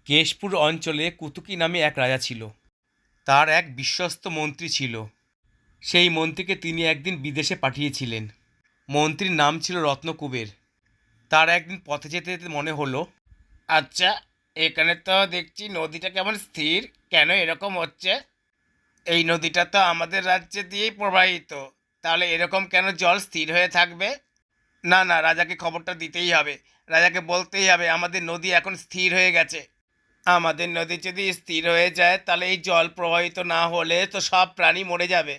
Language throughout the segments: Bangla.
কেশপুর অঞ্চলে কুতুকি নামে এক রাজা ছিল। তার এক বিশ্বস্ত মন্ত্রী ছিল। সেই মন্ত্রীকে তিনি একদিন বিদেশে পাঠিয়েছিলেন। মন্ত্রীর নাম ছিল রত্নকুবের। তার একদিন পথে যেতে যেতে মনে হলো, আচ্ছা, এখানে তো দেখছি নদীটা কেমন স্থির, কেন এরকম হচ্ছে? এই নদীটা তো আমাদের রাজ্যে দিয়েই প্রবাহিত, তাহলে এরকম কেন জল স্থির হয়ে থাকবে? না না, রাজাকে খবরটা দিতেই হবে। রাজাকে বলতেই হবে আমাদের নদী এখন স্থির হয়ে গেছে। আমাদের নদী যদি স্থির হয়ে যায় তাহলে এই জল প্রবাহিত না হলে তো সব প্রাণী মরে যাবে,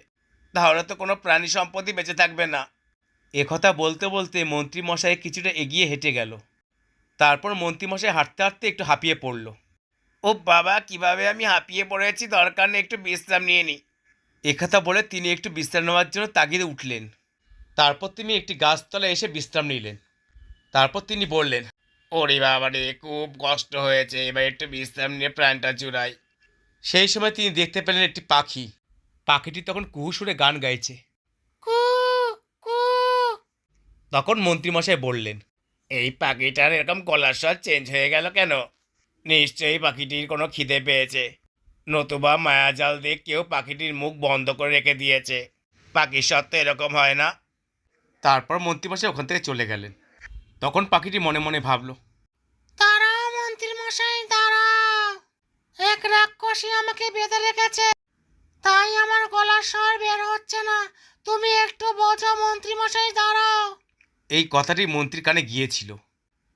তাহলে তো কোনো প্রাণী সম্পদই বেঁচে থাকবে না। একথা বলতে বলতে মন্ত্রীমশাই কিছুটা এগিয়ে হেঁটে গেল। তারপর মন্ত্রীমশাই হাঁটতে হাঁটতে একটু হাঁপিয়ে পড়ল। ও বাবা, কিভাবে আমি হাঁপিয়ে পড়েছি, দরকার নেই, একটু বিশ্রাম নিয়ে নিই। একথা বলে তিনি একটু বিশ্রাম নেওয়ার জন্য তাগিদে উঠলেন। তারপর তিনি একটি গাছতলায় এসে বিশ্রাম নিলেন। তারপর তিনি বললেন, ওরে বাবা রে, খুব কষ্ট হয়েছে, এবার একটু বিশ্রাম নিয়ে প্রাণটা জুড়াই। সেই সময় তিনি দেখতে পেলেন একটি পাখি। পাখিটি তখন কুহু সুরে গান গাইছে, কু কু। তখন মন্ত্রীমশাই বললেন, এই পাখিটার এরকম গলার স্বর চেঞ্জ হয়ে গেল কেন? নিশ্চয়ই পাখিটির কোনো খিদে পেয়েছে, নতুবা মায়াজাল দিয়ে কেউ পাখিটির মুখ বন্ধ করে রেখে দিয়েছে। পাখির স্বর তো এরকম হয় না। তারপর মন্ত্রীমশাই ওখান থেকে চলে গেলেন। তখন পাখিটি মনে মনে ভাবল, দাঁড়াও মন্ত্রী মশাই, দাঁড়াও। এক রাক্ষসী আমাকে বেঁধে রেখেছে, তাই আমার গলার স্বর বের হচ্ছে না। তুমি একটু বোঝো মন্ত্রী মশাই, দাঁড়াও। এই কথাটি মন্ত্রীর কানে গিয়েছিল,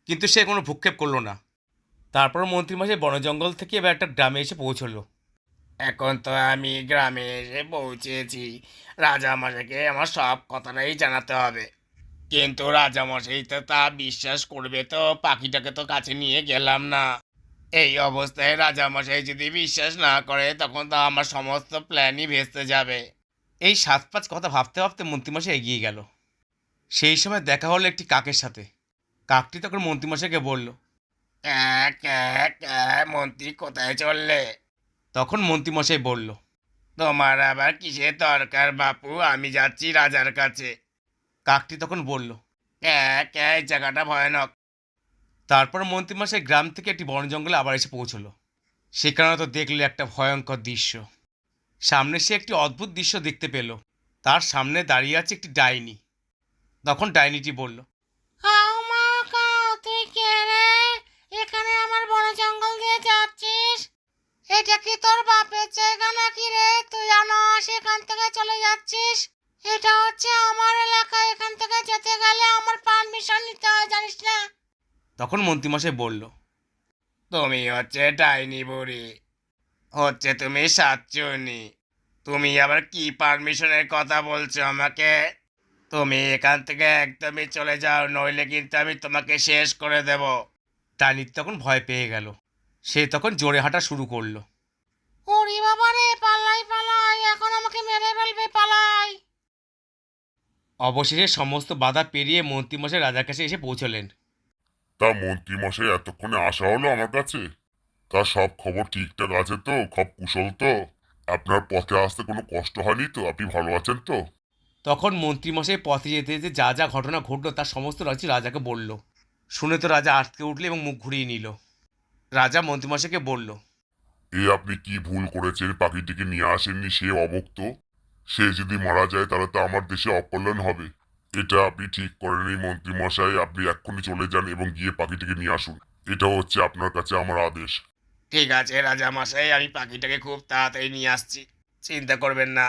কিন্তু সে কোনো ভ্রুক্ষেপ করলো না। তারপর মন্ত্রীমশাই বন জঙ্গল থেকে এবার একটা গ্রামে এসে পৌঁছলো। এখন তো আমি গ্রামে এসে পৌঁছেছি, রাজামশাইকে আমার সব কথাটাই জানাতে হবে। কিন্তু রাজামশাই তো তা বিশ্বাস করবে তো? পাখিটাকে তো কাছে নিয়ে গেলাম না। এই অবস্থায় রাজামশাই যদি বিশ্বাস না করে তখন তো আমার সমস্ত প্ল্যানই ভেস্তে যাবে। এই সাত পাঁচ কথা ভাবতে ভাবতে মন্ত্রীমশাই এগিয়ে গেল। সেই সময় দেখা হলো একটি কাকের সাথে। কাকটি তখন মন্ত্রীমশাইকে বলল, ক্যাঁ ক্যাঁ ক্যাঁ, মন্ত্রী কোথায় চললে? তখন মন্ত্রীমশাই বলল, তোমার আবার কিসের দরকার বাপু, আমি যাচ্ছি রাজার কাছে। কাকটি তখন বলল, ক্যাঁ ক্যাঁ, এই জায়গাটা ভয়ানক। তারপর মন্ত্রীমশাই গ্রাম থেকে একটি বন জঙ্গলে আবার এসে পৌঁছলো। সেখানে তো দেখলে একটা ভয়ঙ্কর দৃশ্য। সামনে সে একটি অদ্ভুত দৃশ্য দেখতে পেল। তার সামনে দাঁড়িয়ে আছে একটি ডাইনি। তখন ডাইনিটি বলল, হাউ মা কাউ, তুই কে রে? এখানে আমার বন জঙ্গল দিয়ে যাচ্ছিস? এটা কি তোর বাপের জায়গা নাকি রে? তুই অনায়াস এখান থেকে চলে যাচ্ছিস। এটা হচ্ছে আমার এলাকা, এখান থেকে যেতে গেলে আমার পারমিশন নিতে হয়, জানিস না? তখন মন্ত্রীমশাই বলল, তুমি হচ্ছে ডাইনি বুড়ি, হচ্ছে তুমি সাতচুনি, তুমি আবার কি পারমিশনের কথা বলছো আমাকে? তুমি এখান থেকে একদমই চলে যাও, নইলে কিন্তু আমি তোমাকে শেষ করে দেব। ডাইনি তখন ভয় পেয়ে গেল। সে তখন জোরে হাঁটা শুরু করলো। ওরে বাবা রে, পালাই পালাই, এখন আমাকে মেরে ফেলবে, পালাই। অবশেষে সমস্ত বাধা পেরিয়ে মন্ত্রীমশাই রাজার কাছে এসে পৌঁছলেন। তা মন্ত্রীমশাই এতক্ষণে আসা হলো আমার কাছে? তা সব খবর ঠিকঠাক আছে তো? সব কুশল তো? আপনার পথে আসতে কোনো কষ্ট হয়নি তো? আপনি ভালো আছেন তো? তখন মন্ত্রীমশাই পথে যেতে যেতে যা যা ঘটনা ঘটলো তার সমস্ত রাজ্য রাজাকে বলল। শুনে তো রাজা আটকে উঠল এবং মুখ ঘুরিয়ে নিল। রাজা মন্ত্রীমশাইকে বলল, আপনি কি ভুল করেছেন? পাখিটিকে নিয়ে আসেননি, সে অভুক্ত। সে যদি মারা যায় তাহলে তো আমার দেশে অকল্যাণ হবে। এটা আপনি ঠিক করেননি মন্ত্রীমশাই, আপনি এক্ষুনি চলে যান এবং গিয়ে পাখিটিকে নিয়ে আসুন। এটা হচ্ছে আপনার কাছে আমার আদেশ। ঠিক আছে রাজা মশাই, আমি পাখিটাকে খুব তাড়াতাড়ি নিয়ে আসছি, চিন্তা করবেন না।